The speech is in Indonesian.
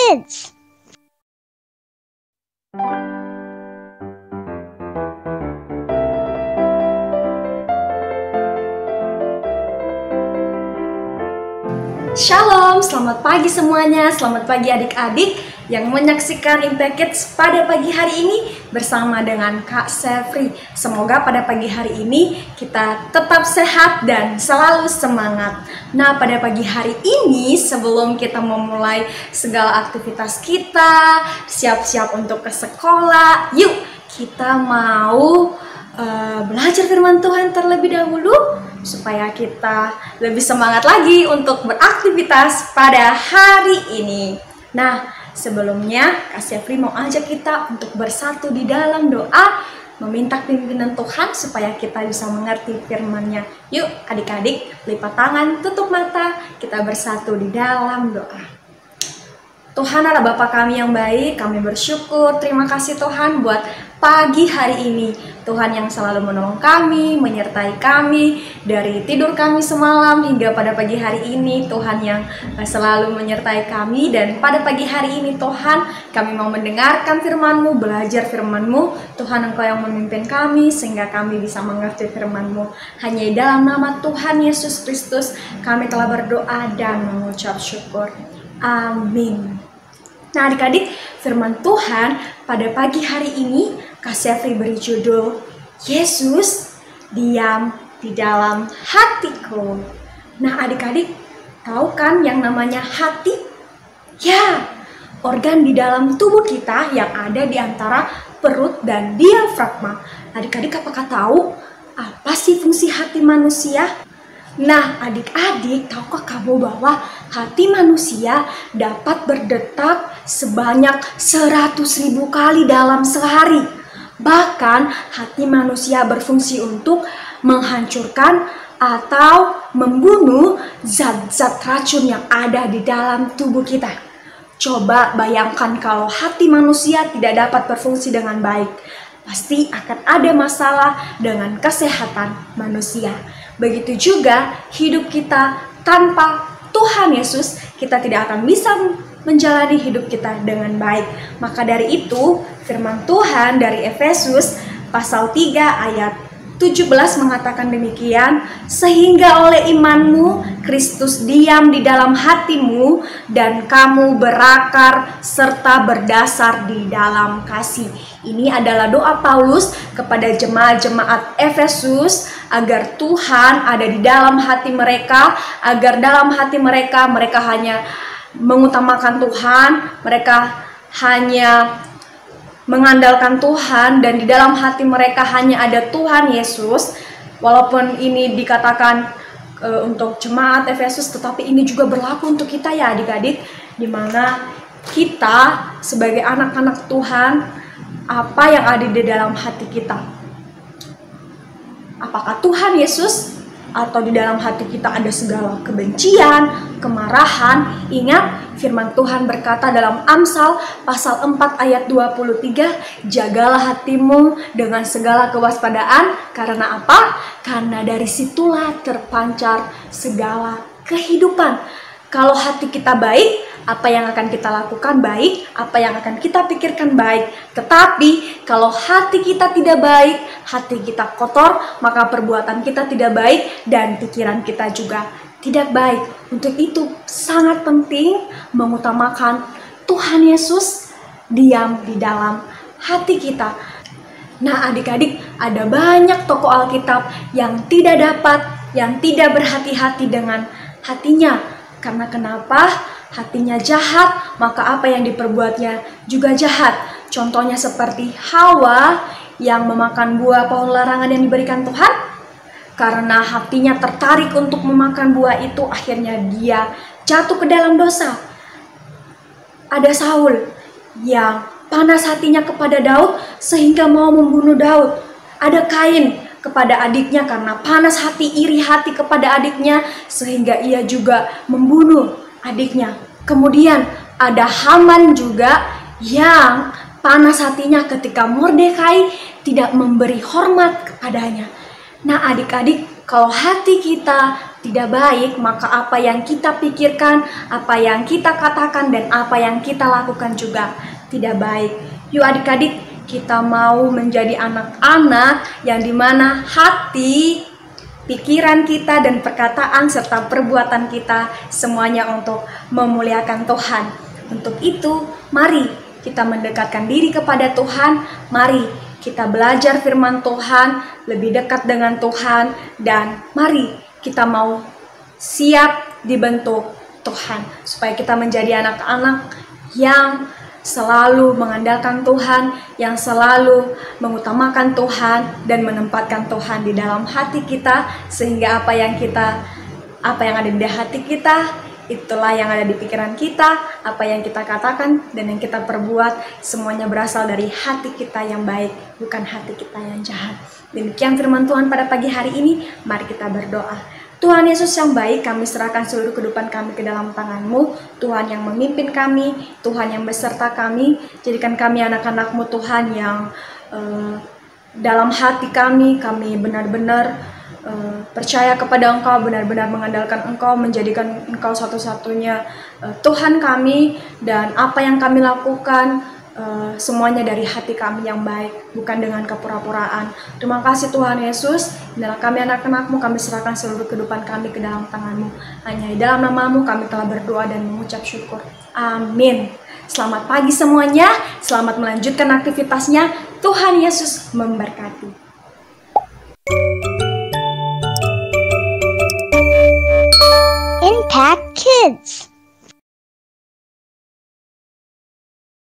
Kids. Shalom, selamat pagi semuanya, selamat pagi adik-adik yang menyaksikan Impact Kids pada pagi hari ini bersama dengan Kak Sefri. Semoga pada pagi hari ini kita tetap sehat dan selalu semangat. Nah, pada pagi hari ini sebelum kita memulai segala aktivitas kita, siap-siap untuk ke sekolah, yuk kita mau belajar firman Tuhan terlebih dahulu supaya kita lebih semangat lagi untuk beraktivitas pada hari ini. Nah, sebelumnya Kak Sefri mau ajak kita untuk bersatu di dalam doa, meminta pimpinan Tuhan supaya kita bisa mengerti firman-Nya. Yuk adik-adik, lipat tangan, tutup mata, kita bersatu di dalam doa. Tuhan adalah Bapa kami yang baik, kami bersyukur, terima kasih Tuhan buat pagi hari ini. Tuhan yang selalu menolong kami, menyertai kami dari tidur kami semalam hingga pada pagi hari ini. Tuhan yang selalu menyertai kami, dan pada pagi hari ini Tuhan kami mau mendengarkan firman-Mu, belajar firman-Mu. Tuhan Engkau yang memimpin kami sehingga kami bisa mengerti firman-Mu. Hanya di dalam nama Tuhan Yesus Kristus kami telah berdoa dan mengucap syukur. Amin. Nah adik-adik, firman Tuhan pada pagi hari ini Kak Sefri beri judul Yesus diam di dalam hatiku. Nah adik-adik, tahu kan yang namanya hati? Ya, organ di dalam tubuh kita yang ada di antara perut dan diafragma. Adik-adik apakah tahu apa sih fungsi hati manusia? Nah adik-adik, tahukah kamu bahwa hati manusia dapat berdetak sebanyak 100.000 kali dalam sehari. Bahkan hati manusia berfungsi untuk menghancurkan atau membunuh zat-zat racun yang ada di dalam tubuh kita. Coba bayangkan kalau hati manusia tidak dapat berfungsi dengan baik, pasti akan ada masalah dengan kesehatan manusia. Begitu juga hidup kita tanpa Tuhan Yesus, kita tidak akan bisa menjalani hidup kita dengan baik. Maka dari itu, firman Tuhan dari Efesus pasal 3 ayat 17 mengatakan demikian, sehingga oleh imanmu Kristus diam di dalam hatimu dan kamu berakar serta berdasar di dalam kasih. Ini adalah doa Paulus kepada jemaat-jemaat Efesus agar Tuhan ada di dalam hati mereka, agar dalam hati mereka hanya mengutamakan Tuhan, mereka hanya mengandalkan Tuhan, dan di dalam hati mereka hanya ada Tuhan Yesus. Walaupun ini dikatakan untuk jemaat Efesus, tetapi ini juga berlaku untuk kita ya adik-adik, dimana kita sebagai anak-anak Tuhan, apa yang ada di dalam hati kita? Apakah Tuhan Yesus? Atau di dalam hati kita ada segala kebencian, kemarahan? Ingat, firman Tuhan berkata dalam Amsal pasal 4 ayat 23, jagalah hatimu dengan segala kewaspadaan. Karena apa? Karena dari situlah terpancar segala kehidupan. Kalau hati kita baik, apa yang akan kita lakukan baik, apa yang akan kita pikirkan baik. Tetapi kalau hati kita tidak baik, hati kita kotor, maka perbuatan kita tidak baik dan pikiran kita juga tidak baik. Untuk itu sangat penting mengutamakan Tuhan Yesus diam di dalam hati kita. Nah adik-adik, ada banyak tokoh Alkitab yang tidak berhati-hati dengan hatinya. Karena kenapa? Hatinya jahat, maka apa yang diperbuatnya juga jahat. Contohnya seperti Hawa yang memakan buah pohon larangan yang diberikan Tuhan. Karena hatinya tertarik untuk memakan buah itu, akhirnya dia jatuh ke dalam dosa. Ada Saul yang panas hatinya kepada Daud sehingga mau membunuh Daud. Ada Kain kepada adiknya karena panas hati, iri hati kepada adiknya sehingga ia juga membunuh adiknya. Kemudian ada Haman juga yang panas hatinya ketika Mordekai tidak memberi hormat kepadanya. Nah adik-adik, Kalau hati kita tidak baik, maka apa yang kita pikirkan, apa yang kita katakan, dan apa yang kita lakukan juga tidak baik. Yuk adik-adik, kita mau menjadi anak-anak yang dimana hati, pikiran kita, dan perkataan serta perbuatan kita semuanya untuk memuliakan Tuhan. Untuk itu, mari kita mendekatkan diri kepada Tuhan. Mari kita belajar firman Tuhan, lebih dekat dengan Tuhan, dan mari kita mau siap dibentuk Tuhan supaya kita menjadi anak-anak yang selalu mengandalkan Tuhan, yang selalu mengutamakan Tuhan dan menempatkan Tuhan di dalam hati kita, sehingga apa yang ada di hati kita, itulah yang ada di pikiran kita, apa yang kita katakan dan yang kita perbuat, semuanya berasal dari hati kita yang baik, bukan hati kita yang jahat. Demikian firman Tuhan pada pagi hari ini, mari kita berdoa. Tuhan Yesus yang baik, kami serahkan seluruh kehidupan kami ke dalam tangan-Mu. Tuhan yang memimpin kami, Tuhan yang beserta kami, jadikan kami anak-anak-Mu Tuhan yang dalam hati kami benar-benar percaya kepada Engkau, benar-benar mengandalkan Engkau, menjadikan Engkau satu-satunya Tuhan kami, dan apa yang kami lakukan semuanya dari hati kami yang baik, bukan dengan kepura-puraan. Terima kasih Tuhan Yesus. Inilah kami anak-anak-Mu, kami serahkan seluruh kehidupan kami ke dalam tangan-Mu. Hanya di dalam nama-Mu kami telah berdoa dan mengucap syukur. Amin. Selamat pagi semuanya, selamat melanjutkan aktivitasnya. Tuhan Yesus memberkati. Impact Kids.